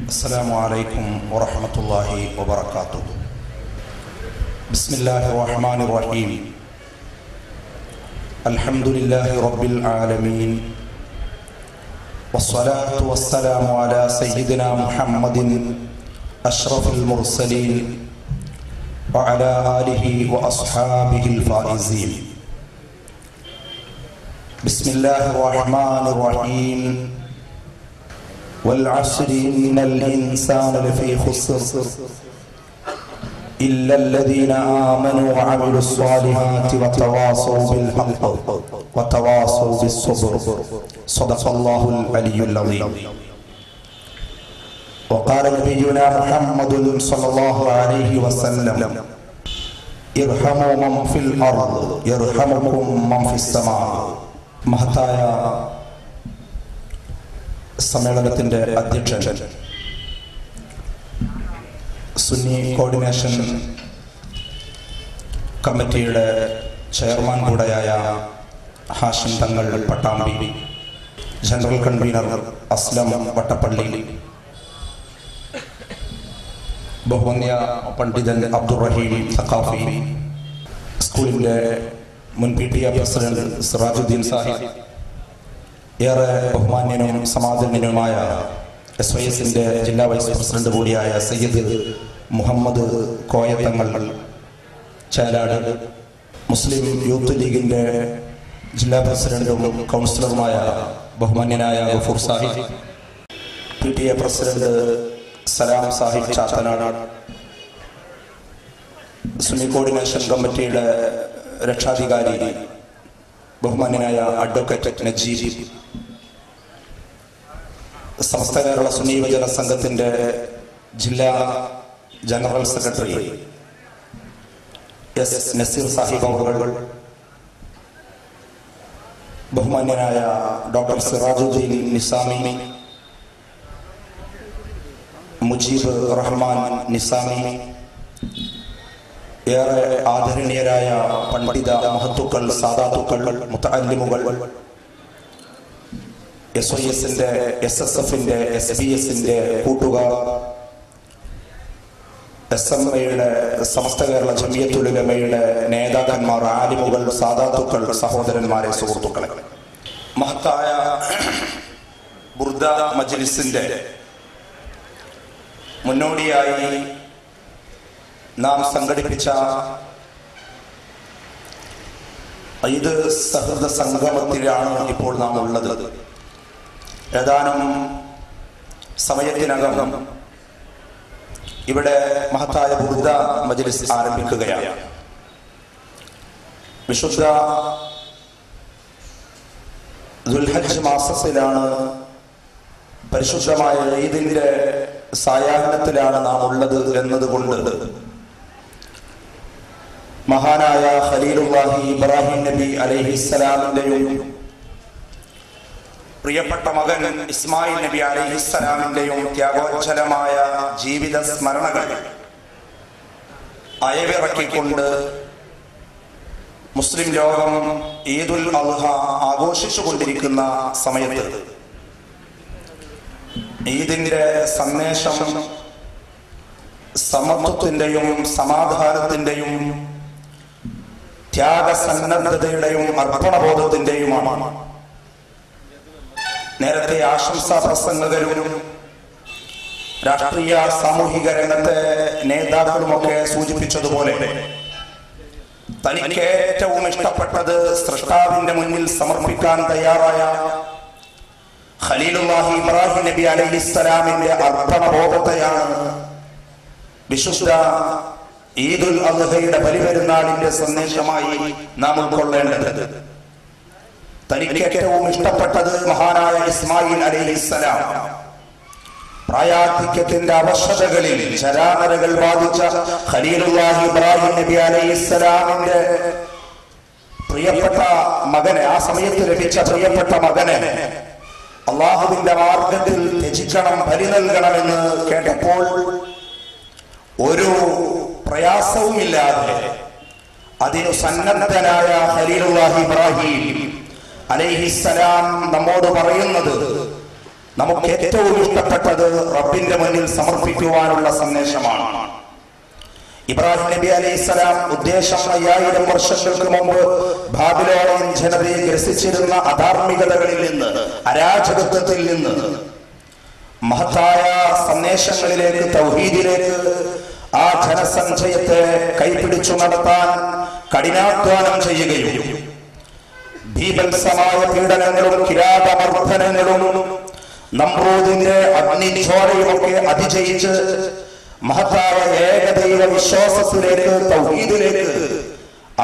السلام عليكم ورحمة الله وبركاته. بسم الله الرحمن الرحيم. الحمد لله رب العالمين، والصلاة والسلام على سيدنا محمد أشرف المرسلين وعلى آله وأصحابه الفائزين. بسم الله الرحمن الرحيم. والعصر إن الإنسان لفي خسر إلا الذين آمنوا وعملوا الصالحات وتواصوا بالحق وتواصوا بالصبر. صدق الله العلي العظيم. وقال نبينا محمد صلى الله عليه وسلم: ارحموا من في الأرض يرحمكم من في السماء. മഹത്തായ സമ്മേളനത്തിന്റെ അധ്യക്ഷൻ, സുന്നി കോർഡിനേഷൻ കമ്മിറ്റിയുടെ ചെയർമാൻ കൂടെയായ ഹാഷിം തങ്ങൾ പട്ടാമ്പി, ജനറൽ കൺവീനർ അസ്ലം വട്ടപ്പള്ളി, ബഹുമാന്യ പണ്ഡിതൻ അബ്ദുറഹീം സഖാഫി, സ്കൂളിന്റെ മുൻ PTA പ്രസിഡന്റ് സിറാജുദ്ദീൻ സാഹിബ്, ഏറെ ബഹുമാന്യനും സമാധാനനുമായ SYSന്റെ ജില്ലാ വൈസ് പ്രസിഡന്റ് കൂടിയായ സയ്യിദ് മുഹമ്മദ് കോയത്തങ്ങൾ ചേലാട്, മുസ്ലിം യൂത്ത് ലീഗിന്റെ ജില്ലാ പ്രസിഡന്റും കൗൺസിലറുമായ ബഹുമാന്യനായ Gafoor Sahib, PTA president Salam Sahib Chathanad, Sunni coordination കമ്മിറ്റിയുടെ രക്ഷാധികാരി ബഹുമാന്യനായ അഡ്വക്കേറ്റ് നജീബ്, സമസ്ത കേരള സുന്നി യുവജന സംഘത്തിന്റെ ജില്ലാ general secretary S Naseer Sahib അവർ, ബഹുമാന്യനായ ഡോക്ടർ സിറാജുദ്ദീൻ നിസാമി, മുജീബ് റഹ്മാൻ നിസാമി, ഏറെ ആദരണീയരായ പണ്ഡിത മഹത്തുക്കൾ, സാദാത്തുക്കൾ, മുതഅല്ലിമുകൾ, SYSന്റെ, SSFന്റെ, SBS-ന്റെ കൂട്ടുകാർ, SMA-യുടെ, സമസ്ത കേരള ജമിയത്തുൽ ഉലമയുടെ നേതാക്കന്മാർ, ആലിമുകൾ, സാദാത്തുക്കൾ, സഹോദരന്മാരെ, സുഹൃത്തുക്കളെ, മഹത്തായ ബുർദ മജ്ലിസിന്റെ മുന്നോടിയായി നാം സംഘടിപ്പിച്ച ഈദ് സഹൃദ സംഗമത്തിലാണ് ഇപ്പോൾ നാം ഉള്ളത്. ഏതാനും സമയത്തിനകം ഇവിടെ മഹത്തായ ബുർദ മജ്ലിസ് ആരംഭിക്കുകയാണ്. വിശുദ്ധ ദുൽഹജ്ജ് മാസത്തിലാണ്, പരിശുദ്ധമായ ഈദിന്റെ സായാഹ്നത്തിലാണ് നാം ഉള്ളത് എന്നതുകൊണ്ട് മഹാനായ ഖലീലുല്ലാഹി ഇബ്രാഹിം നബി അലൈഹിസ്സലാമിന്റെയും പ്രിയപ്പെട്ട മകൻ ഇസ്മായിൽ നബി അലൈഹിസ്സലാമിന്റെയും ത്യാഗോജ്ജലമായ ജീവിത സ്മരണകൾ അയവിറക്കിക്കൊണ്ട് മുസ്ലിം ലോകം ഈദുൽ അദ്ഹ ആഘോഷിച്ചുകൊണ്ടിരിക്കുന്ന സമയത്ത് ഈദിന്റെ സന്ദേശം സമത്വത്തിന്റെയും സമാധാനത്തിന്റെയും ത്യാഗസന്നദ്ധതയുടെയും അർപ്പണബോധത്തിന്റെയുമാണ്. നേരത്തെ ആശംസാ പ്രസംഗകരും രാഷ്ട്രീയ സാമൂഹിക രംഗത്തെ നേതാക്കളുമൊക്കെ സൂചിപ്പിച്ചതുപോലെ തനിക്ക് ഏറ്റവും ഇഷ്ടപ്പെട്ടത് സൃഷ്ടാവിന്റെ മുന്നിൽ സമർപ്പിക്കാൻ തയ്യാറായ ഖലീലുല്ലാഹി ഇബ്രാഹിം നബി അലൈഹിസ്സലാമിന്റെ അർപ്പണബോധത്തെയാണ് വിശുദ്ധ ഈദുൽ അദ്ഹയുടെ ബലിപെരുന്നാളിന്റെ സന്ദേശമായി നാം ഉൾക്കൊള്ളേണ്ടത്. തനിക്ക് ഏറ്റവും ഇഷ്ടപ്പെട്ടത് മഹാനായ ഇസ്മായിൽ അലൈഹിസ്സലാം പ്രായാധിക്യത്തിന്റെ അവശതകളിൽ ചരാനരകൾ ബാധിച്ച ഖലീലുല്ലാഹി ഇബ്രാഹിം നബി അലൈഹിസ്സലാമിന്റെ പ്രിയപ്പെട്ട മകനെ, ആ സമയത്ത് ലഭിച്ച പ്രിയപ്പെട്ട മകനെ അള്ളാഹുവിന്റെ മാർഗത്തിൽ ത്യജിക്കണം, ബലി നൽകണമെന്ന് കേട്ടപ്പോൾ ഒരു പ്രയാസവുമില്ലാതെ അതിനു സന്നദ്ധനായ ഖലീലുല്ലാഹി ഇബ്രാഹിം അലൈഹിസ്സലാം നമ്മോട് പറയുന്നത്, നമുക്ക് ഏറ്റവും ഇഷ്ടപ്പെട്ടത് റബ്ബിന്റെ മുന്നിൽ സമർപ്പിക്കുവാനുള്ള സന്ദേശമാണ്. ഇബ്രാഹിം നബി അലൈഹിസ്സലാം ഉദ്ദേശം 5000 വർഷങ്ങൾക്ക് മുമ്പ് ബാബിലോണിയൻ ജനതയെ ഗ്രസിച്ചിരുന്ന അധാർമികതകളിൽ നിന്ന്, അരാജകത്വത്തിൽ നിന്ന് മഹത്തായ സന്ദേശങ്ങളിലേക്ക്, തൗഹീദിലേക്ക് ആ ജനസഞ്ചയത്തെ കൈപിടിച്ചു നടത്താൻ കഠിനാധ്വാനം ചെയ്യുകയും ഭീഭത്സമായ പീഡനങ്ങളും കിരാതമർദ്ദനങ്ങളും നമ്രൂദിന്റെ അഗ്നിജ്വാലയുമൊക്കെ അതിജയിച്ച് മഹത്തായ ഏകദൈവ വിശ്വാസത്തിലേക്ക്, തൗഹീദിലേക്ക്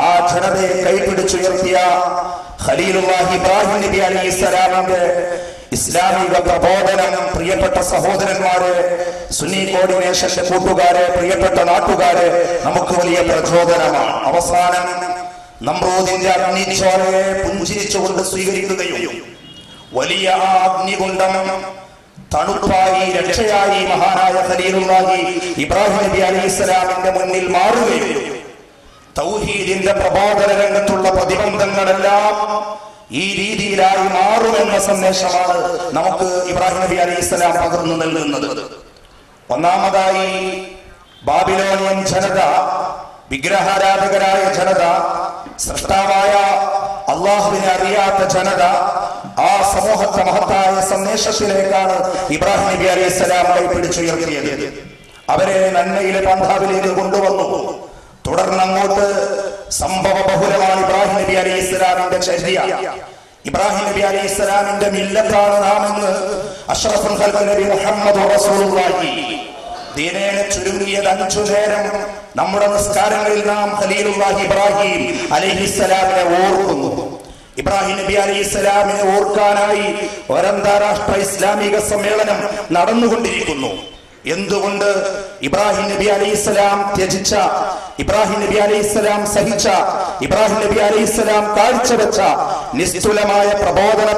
ആ ജനതയെ കൈപിടിച്ചുയർത്തിയ ഖലീലുല്ലാഹി ഇബ്രാഹിം നബി അലൈഹിസ്സലാമിന്റെ ഇസ്ലാമിക പ്രബോധനം പ്രിയപ്പെട്ട സഹോദരന്മാരെ, സുന്നി കോർഡിനേഷന്റെ കൂട്ടുകാരെ, പ്രിയപ്പെട്ട നാട്ടുകാരെ, നമുക്ക് വലിയ പ്രചോദനമാണ്. അവസാനം നമ്രൂദിന്റെ അഗ്നിജ്വാലയെ പുഞ്ചിരിച്ചുകൊണ്ട് സ്വീകരിക്കുകയും വലിയ ആ അഗ്നികുണ്ഡം തണുപ്പായി, രക്ഷയായി മഹാനായ ഖലീലുല്ലാഹി ഇബ്രാഹിം നബി അലൈഹിസ്സലാമിന്റെ മുന്നിൽ മാറുകയും തൗഹീദിന്റെ പ്രബോധന രംഗത്തുള്ള പ്രതിബന്ധങ്ങളെല്ലാം ഈ രീതിയിലായി മാറുമെന്ന സന്ദേശമാണ് നമുക്ക് ഇബ്രാഹിം നബി അലൈഹിസ്സലാം പകർന്നു നൽകുന്നത്. ഒന്നാമതായി ബാബിലോണിയൻ ജനത, വിഗ്രഹാരാധകരായ ജനത, സൃഷ്ടാവായ അള്ളാഹുവിനെ അറിയാത്ത ജനത, ആ സമൂഹത്തെ മഹത്തായ സന്ദേശത്തിലേക്കാണ് ഇബ്രാഹിം നബി അലൈഹിസ്സലാം കൈപിടിച്ചുയർത്തിയത്. അവരെ നന്മയിലെ പന്ഥാവിലേക്ക് കൊണ്ടുവന്നു. തുടർന്ന് അങ്ങോട്ട് സംഭവ ബഹുലമാണ് ഇബ്രാഹിം നബി അലൈഹിസ്സലാമിന്റെ ചര്യ. ഇബ്രാഹിം നബി അലൈഹിസ്സലാമിന്റെ മില്ലത്താണ് നാമെന്ന് അഷ്റഫുൽ ഖൽഖ് നബി മുഹമ്മദ് റസൂലുള്ളാഹി ദിനേന ചുരുങ്ങിയത് 5 നേരം നമ്മുടെ നിസ്കാരങ്ങളിൽ നാം ഖലീലുല്ലാഹി ഇബ്രാഹിം അലൈഹിസ്സലാമിനെ ഓർക്കുന്നു. ഇബ്രാഹിം നബി അലൈഹിസ്സലാമിനെ ഓർക്കാനായി ഒരന്താരാഷ്ട്ര ഇസ്ലാമിക സമ്മേളനം നടന്നുകൊണ്ടിരിക്കുന്നു. എന്തുകൊണ്ട്? ഇബ്രാഹിം നബി അലൈഹിസ്സലാം ത്യജിച്ച, ഇബ്രാഹിം നബി അലൈഹിസ്സലാം സഹിച്ച, ഇബ്രാഹിം നബി അലൈഹിസ്സലാം കാഴ്ചവെച്ച നിസ്തുലമായ പ്രബോധന